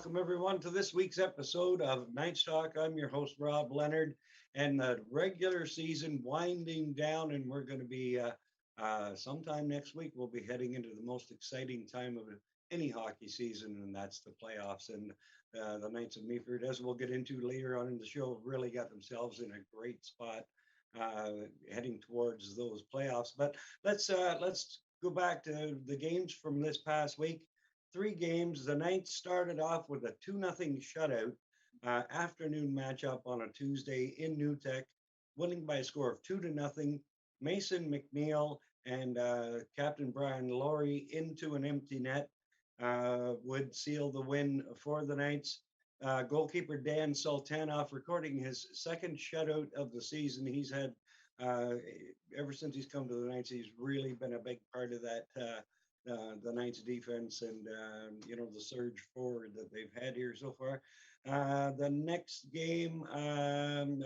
welcome everyone to this week's episode of Night Talk. I'm your host, Rob Leonard, and the regular season winding down, and we're going to be sometime next week. We'll be heading into the most exciting time of any hockey season, and that's the playoffs. And the Knights of Meaford, as we'll get into later on in the show, really got themselves in a great spot heading towards those playoffs. But let's go back to the games from this past week. Three games. The Knights started off with a 2-0 shutout afternoon matchup on a Tuesday in Newtek, winning by a score of 2-0. Mason McNeil and Captain Brian Laurie into an empty net would seal the win for the Knights. Goalkeeper Dan Sultanov recording his second shutout of the season. He's had, ever since he's come to the Knights, he's really been a big part of that the Knights defense and the surge forward that they've had here so far. The next game, the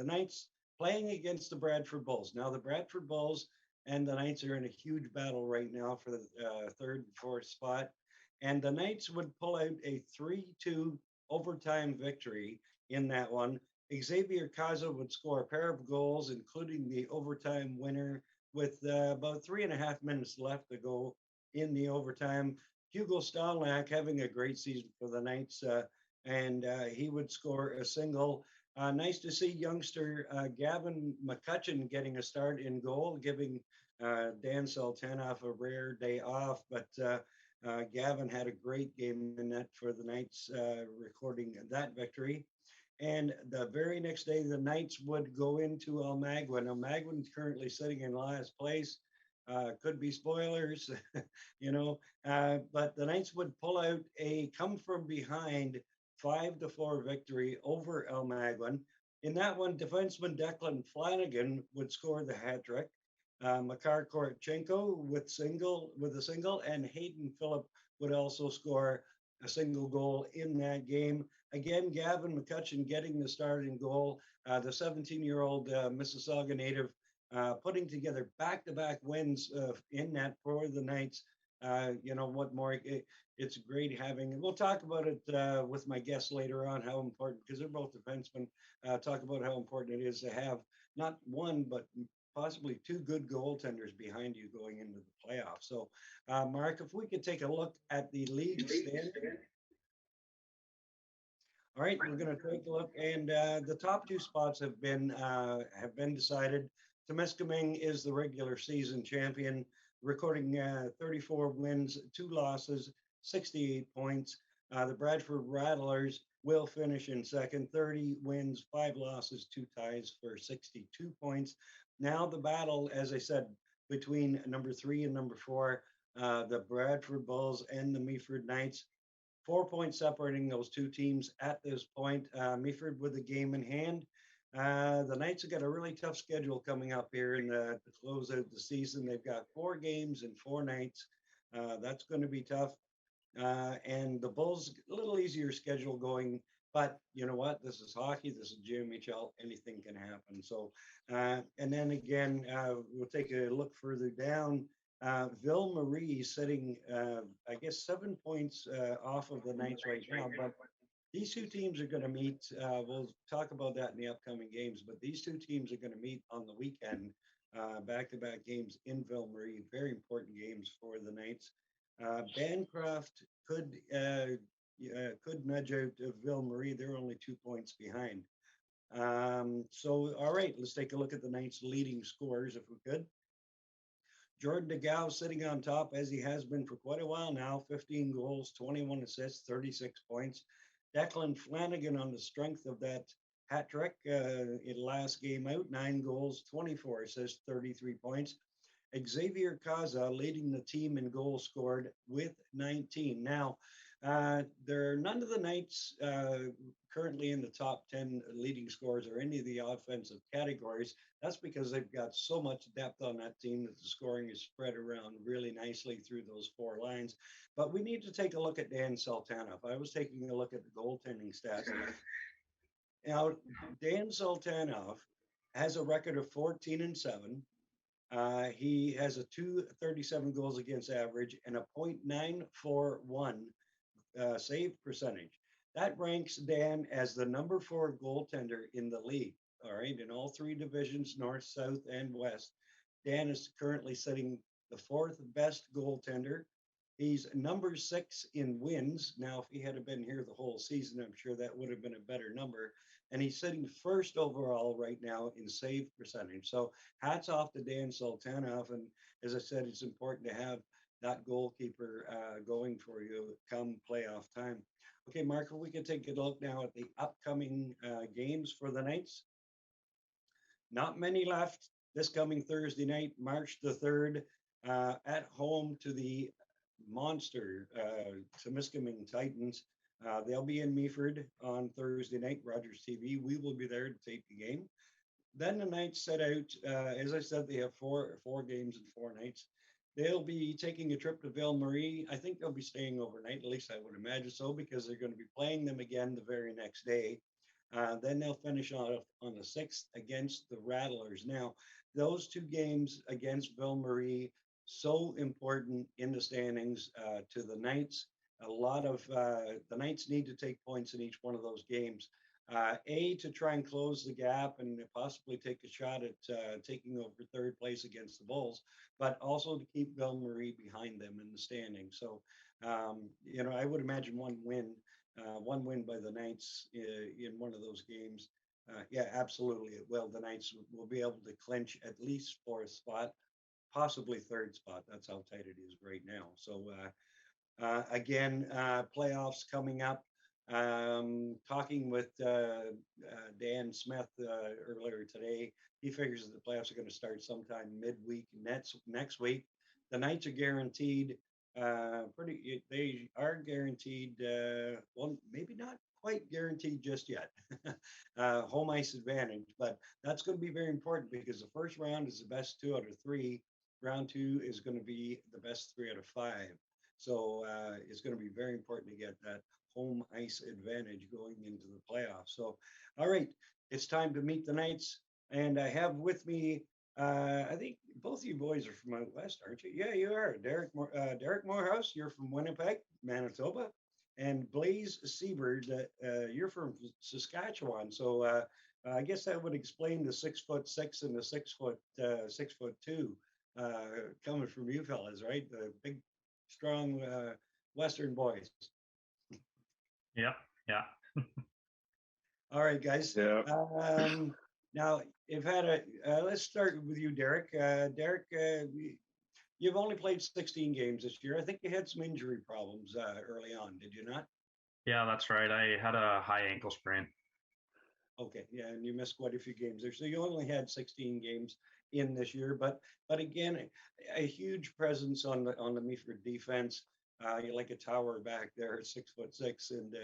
Knights playing against the Bradford Bulls. Now the Bradford Bulls and the Knights are in a huge battle right now for the third and fourth spot, and the Knights would pull out a 3-2 overtime victory in that one. Xavier Caza would score a pair of goals, including the overtime winner with about 3.5 minutes left to go in the overtime. Hugo Stalnak having a great season for the Knights, and he would score a single. Nice to see youngster Gavin McCutcheon getting a start in goal, giving Dan Sultanov a rare day off, but Gavin had a great game in that for the Knights, recording that victory. And the very next day, the Knights would go into Almaguin. Almaguin's currently sitting in last place. Could be spoilers, but the Knights would pull out a come from behind 5-4 victory over Almaguin. In that one, defenseman Declan Flanagan would score the hat trick. Makar Korchenko with a single, and Hayden Phillip would also score a single goal in that game. Again, Gavin McCutcheon getting the start in goal. The 17-year-old Mississauga native putting together back-to-back wins in that for the Knights. What more? It's great having, and we'll talk about it with my guests later on, how important, because they're both defensemen, talk about how important it is to have not one, but possibly two good goaltenders behind you going into the playoffs. So, Mark, if we could take a look at the league standing. All right, we're going to take a look, and the top two spots have been decided. Temiskaming is the regular season champion, recording 34 wins, 2 losses, 68 points. The Bradford Rattlers will finish in second, 30 wins, 5 losses, 2 ties for 62 points. Now the battle, as I said, between number 3 and number 4, the Bradford Bulls and the Meaford Knights. 4 points separating those two teams at this point. Meaford with a game in hand. The Knights have got a really tough schedule coming up here to close out the season. They've got 4 games in 4 nights. That's going to be tough. And the Bulls, a little easier schedule going. But you know what? This is hockey. This is JMHL. Anything can happen. So, and then again, we'll take a look further down. Ville Marie sitting, 7 points off of the Knights right now. But these two teams are going to meet. We'll talk about that in the upcoming games. But these two teams are going to meet on the weekend, back-to-back games in Ville Marie. Very important games for the Knights. Bancroft could nudge out Ville Marie. They're only 2 points behind. All right, let's take a look at the Knights' leading scorers, if we could. Jordan DeGao sitting on top, as he has been for quite a while now, 15 goals, 21 assists, 36 points. Declan Flanagan on the strength of that hat trick in last game out, 9 goals, 24 assists, 33 points. Xavier Caza leading the team in goals scored with 19. Now, there are none of the Knights currently in the top 10 leading scorers or any of the offensive categories. That's because they've got so much depth on that team that the scoring is spread around really nicely through those 4 lines. But we need to take a look at Dan Sultanov. I was taking a look at the goaltending stats. Now, Dan Sultanov has a record of 14-7. He has a 237 goals against average and a .941 save percentage. That ranks Dan as the number 4 goaltender in the league. All right, in all three divisions, North, South, and West. Dan is currently sitting the fourth best goaltender. He's number 6 in wins. Now, if he had been here the whole season, I'm sure that would have been a better number. And he's sitting first overall right now in save percentage. So hats off to Dan Sultanov. And as I said, it's important to have that goalkeeper going for you come playoff time. Okay, Mark, we can take a look now at the upcoming games for the Knights. Not many left this coming Thursday night, March the 3rd, at home to the monster Temiskaming Titans. They'll be in Meaford on Thursday night, Rogers TV. We will be there to tape the game. Then the Knights set out, as I said, they have four games in 4 nights. They'll be taking a trip to Ville Marie. I think they'll be staying overnight, at least I would imagine so, because they're going to be playing them again the very next day. Then they'll finish off on the 6th against the Rattlers. Now, those 2 games against Ville Marie, so important in the standings to the Knights. A lot of the Knights need to take points in each one of those games. To try and close the gap and possibly take a shot at taking over 3rd place against the Bulls, but also to keep Ville Marie behind them in the standings. So, I would imagine one win by the Knights in one of those games. Yeah, absolutely it will. The Knights will be able to clinch at least 4th spot, possibly 3rd spot. That's how tight it is right now. So again, playoffs coming up. Talking with Dan Smith earlier today, he figures that the playoffs are going to start sometime midweek next week. The Knights are guaranteed. They are guaranteed. Well, maybe not quite guaranteed just yet. Home ice advantage, but that's going to be very important because the first round is the best 2 out of 3. Round 2 is going to be the best 3 out of 5. So it's going to be very important to get that home ice advantage going into the playoffs. So, all right, it's time to meet the Knights. And I have with me, I think both of you boys are from out west, aren't you? Yeah, you are. Derek Moorhouse, you're from Winnipeg, Manitoba. And Blayze Siebert, you're from Saskatchewan. So I guess that would explain the 6'6" and the 6'2" coming from you fellas, right? The big, strong Western boys. Yeah. All right, guys. Yeah. Now, let's start with you, Derek. Derek, you've only played 16 games this year. I think you had some injury problems early on, did you not? Yeah, that's right. I had a high ankle sprain. Okay, yeah, and you missed quite a few games there. So you only had 16 games in this year, but again, a huge presence on the Meaford defense. You're like a tower back there, 6'6", and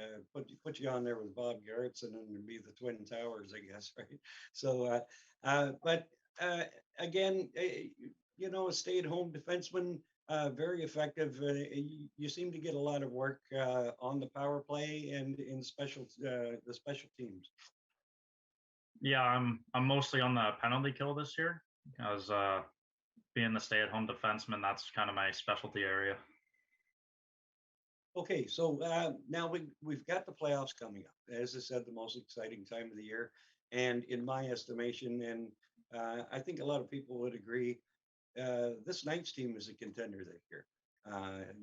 put you on there with Bob Garrettson and be the Twin Towers, I guess, right? So, again, a stay-at-home defenseman, very effective. You seem to get a lot of work on the power play and in the special teams. Yeah, I'm mostly on the penalty kill this year. As being the stay-at-home defenseman, that's kind of my specialty area. Okay, so now we've got the playoffs coming up. As I said, the most exciting time of the year, and in my estimation, and I think a lot of people would agree, this Knights team is a contender this year.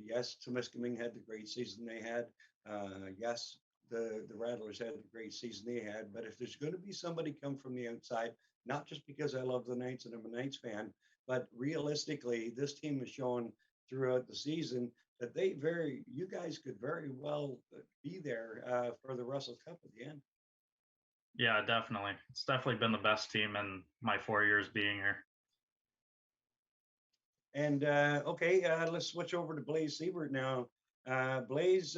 Yes, Temiskaming had the great season they had. Yes, the Rattlers had the great season they had. But if there's going to be somebody come from the outside, not just because I love the Knights and I'm a Knights fan, but realistically, this team has shown throughout the season that you guys could very well be there for the Russell Cup at the end. Yeah, definitely. It's definitely been the best team in my 4 years being here. And let's switch over to Blayze Siebert now. Blayze,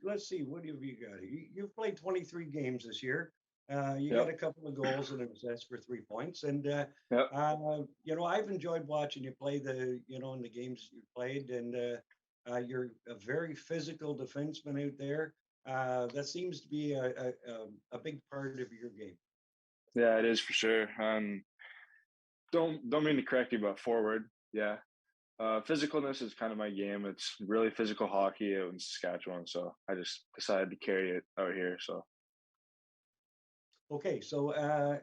let's see, what have you got? You've played 23 games this year. You got a couple of goals and an assist for 3 points. And, I've enjoyed watching you play in the games you played. And you're a very physical defenseman out there. That seems to be a big part of your game. Yeah, it is for sure. Don't mean to correct you, but forward. Yeah. Physicalness is kind of my game. It's really physical hockey out in Saskatchewan, so I just decided to carry it out here. So Okay, so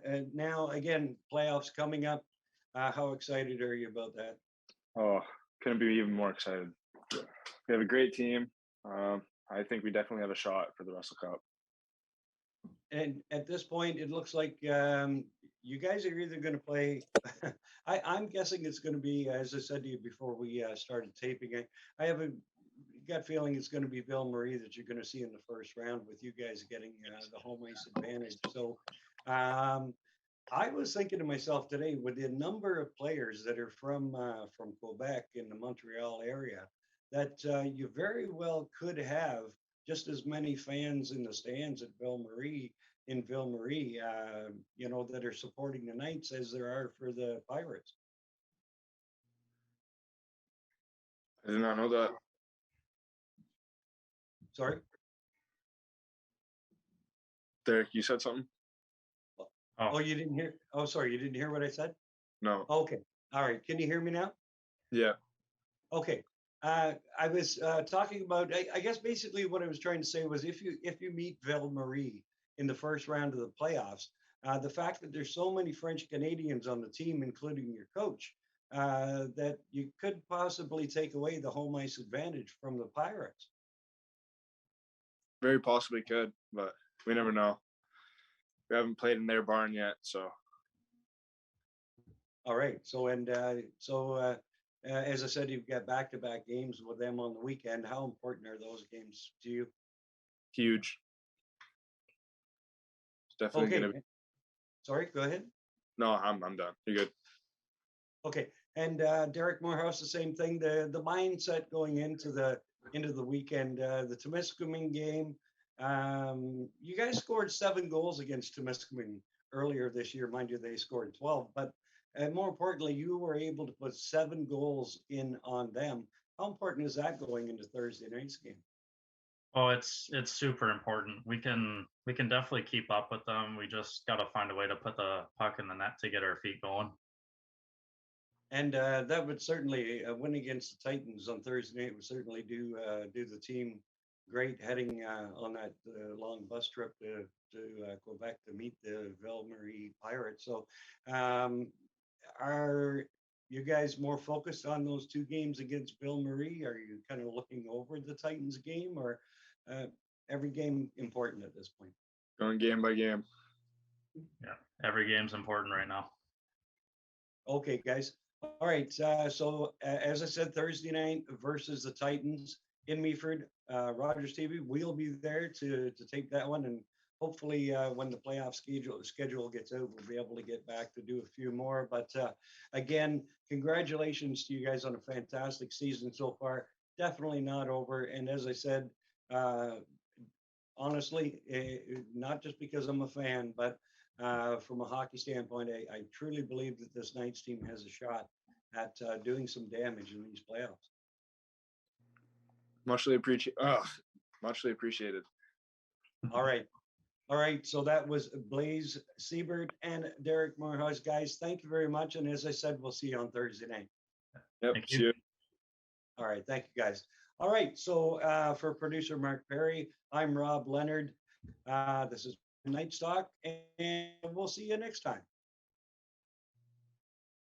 and now again, playoffs coming up. How excited are you about that? oh, couldn't be even more excited. We have a great team. I think we definitely have a shot for the Russell Cup. And at this point, it looks like you guys are either going to play. I'm guessing it's going to be, as I said to you before we started taping. I have a gut feeling it's going to be Ville Marie that you're going to see in the first round, with you guys getting the home ice advantage. So I was thinking to myself today, with the number of players that are from Quebec in the Montreal area, that you very well could have just as many fans in the stands at Ville Marie that are supporting the Knights as there are for the Pirates. I did not know that. Sorry. Derek, you said something? Oh, you didn't hear? Oh, sorry, you didn't hear what I said? No. Okay. All right. Can you hear me now? Yeah. Okay. I was talking about. I guess basically what I was trying to say was if you meet Ville Marie in the first round of the playoffs, the fact that there's so many French Canadians on the team, including your coach, that you could possibly take away the home ice advantage from the Pirates. Very possibly could, but we never know. We haven't played in their barn yet, so. All right. So as I said, you've got back-to-back games with them on the weekend. How important are those games to you? Huge. It's definitely Okay. going to be. Sorry, go ahead. No, I'm done. You're good. Okay. And Derek Moorhouse, the same thing. The mindset going into the weekend, the Temiskaming game. You guys scored 7 goals against Temiskaming earlier this year. Mind you, they scored 12. But more importantly, you were able to put 7 goals in on them. How important is that going into Thursday night's game? Oh, it's super important. We can definitely keep up with them. We just got to find a way to put the puck in the net to get our feet going. And that would certainly win against the Titans on Thursday night would certainly do the team great, heading on that long bus trip to Quebec to meet the Ville Marie Pirates. So, are you guys more focused on those 2 games against Ville Marie? Are you kind of looking over the Titans game, or every game important at this point? Going game by game. Yeah, every game's important right now. Okay, guys. All right. So as I said, Thursday night versus the Titans in Meaford, Rogers TV. We'll be there to tape that one, and hopefully when the playoff schedule gets out, we'll be able to get back to do a few more. But again, congratulations to you guys on a fantastic season so far. Definitely not over. And as I said, honestly, not just because I'm a fan, but from a hockey standpoint, I truly believe that this Knights team has a shot at doing some damage in these playoffs. Muchly appreciated. All right. All right. So that was Blayze, Siebert, and Derek Moorhouse. Guys, thank you very much. And as I said, we'll see you on Thursday night. Yep. Thank See you. you. All right. Thank you, guys. All right. So for producer Mark Perry, I'm Rob Leonard. This is Night Stock, and we'll see you next time.